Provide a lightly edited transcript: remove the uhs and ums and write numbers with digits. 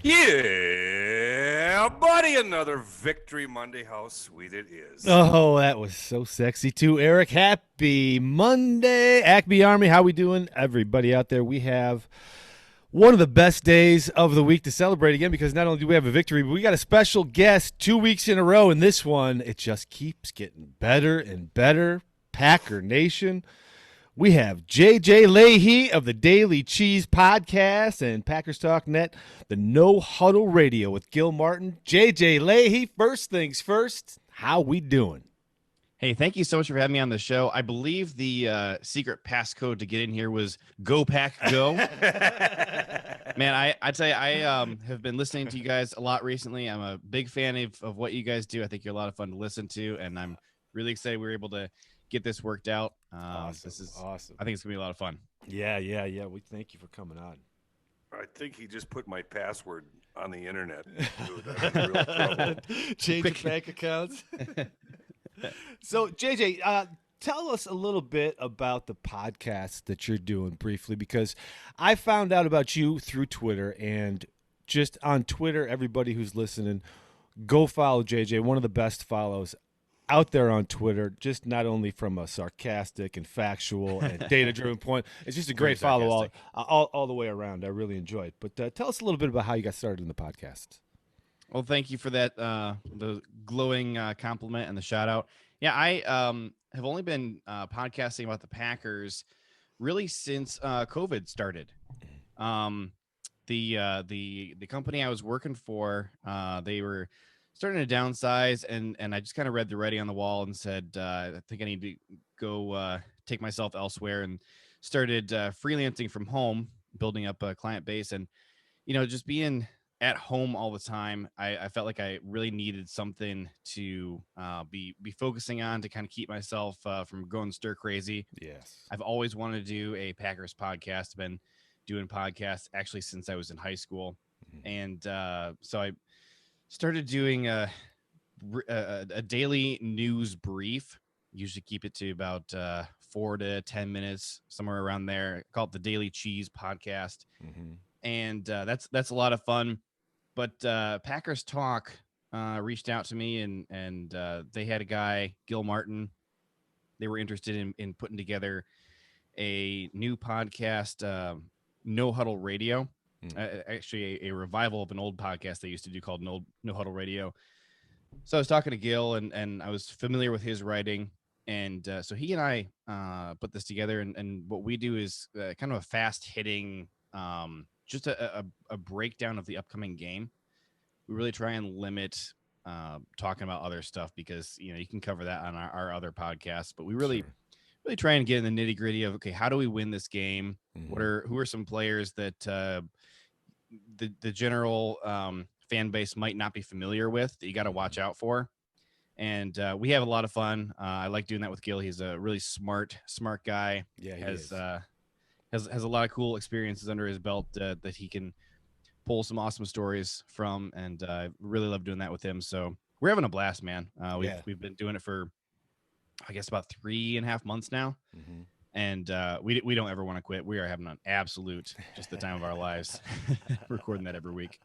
Yeah, buddy, another Victory Monday. How sweet it is. Oh, that was so sexy too, Eric. Happy Monday, ACME Army. How we doing, everybody out there? We have one of the best days of the week to celebrate again because not only do we have a victory, but we got a special guest 2 weeks in a row, and this one, it just keeps getting better and better. Packer Nation. We have JJ Lahey of the Daily Cheese Podcast and Packers Talk Net, the No Huddle Radio with Gil Martin. JJ Lahey, first things first, how we doing? Hey, thank you so much for having me on the show. I believe the secret passcode to get in here was Go Pack Go. Man, I tell you, I have been listening to you guys a lot recently. I'm a big fan of what you guys do. I think you're a lot of fun to listen to, and I'm really excited we were able to get this worked out. Awesome. This is awesome. I think it's gonna be a lot of fun. Yeah. We thank you for coming on. I think he just put my password on the internet. Dude, I'm in real trouble. Change your bank accounts. So, JJ, tell us a little bit about the podcast that you're doing briefly, because I found out about you through Twitter, and just on Twitter, everybody who's listening, go follow JJ, one of the best follows out there on Twitter, just not only from a sarcastic and factual and data-driven point. It's just a great follow all the way around. I really enjoy it. But tell us a little bit about how you got started in the podcast. Well, thank you for that, the glowing compliment and the shout out. Yeah, I have only been podcasting about the Packers really since COVID started. The company I was working for, they were starting to downsize, and I just kind of read the writing on the wall and said, I think I need to go take myself elsewhere, and started freelancing from home, building up a client base. And, just being at home all the time, I felt like I really needed something to be focusing on to kind of keep myself from going stir crazy. Yes. I've always wanted to do a Packers podcast. I've been doing podcasts actually since I was in high school. Mm-hmm. And so I started doing a daily news brief. Usually keep it to about 4 to 10 minutes, somewhere around there. I call it the Daily Cheese Podcast. Mm-hmm. And that's a lot of fun. But Packers Talk reached out to me, and they had a guy, Gil Martin. They were interested in putting together a new podcast, No Huddle Radio. Actually a revival of an old podcast they used to do called No Huddle Radio. So I was talking to Gil, and I was familiar with his writing, and so he and I put this together, and what we do is kind of a fast hitting, just a breakdown of the upcoming game. We really try and limit talking about other stuff, because you can cover that on our other podcasts, but we really try and get in the nitty gritty of, okay, how do we win this game? Mm-hmm. Who are some players that the general fan base might not be familiar with that you got to watch out for? And we have a lot of fun. I like doing that with Gil. He's a really smart guy. Yeah, has a lot of cool experiences under his belt that he can pull some awesome stories from, and I really love doing that with him. So we're having a blast, man. We've been doing it for, I guess, about 3.5 months now. Mm-hmm. And we don't ever want to quit. We are having an absolute, just the time of our lives, recording that every week.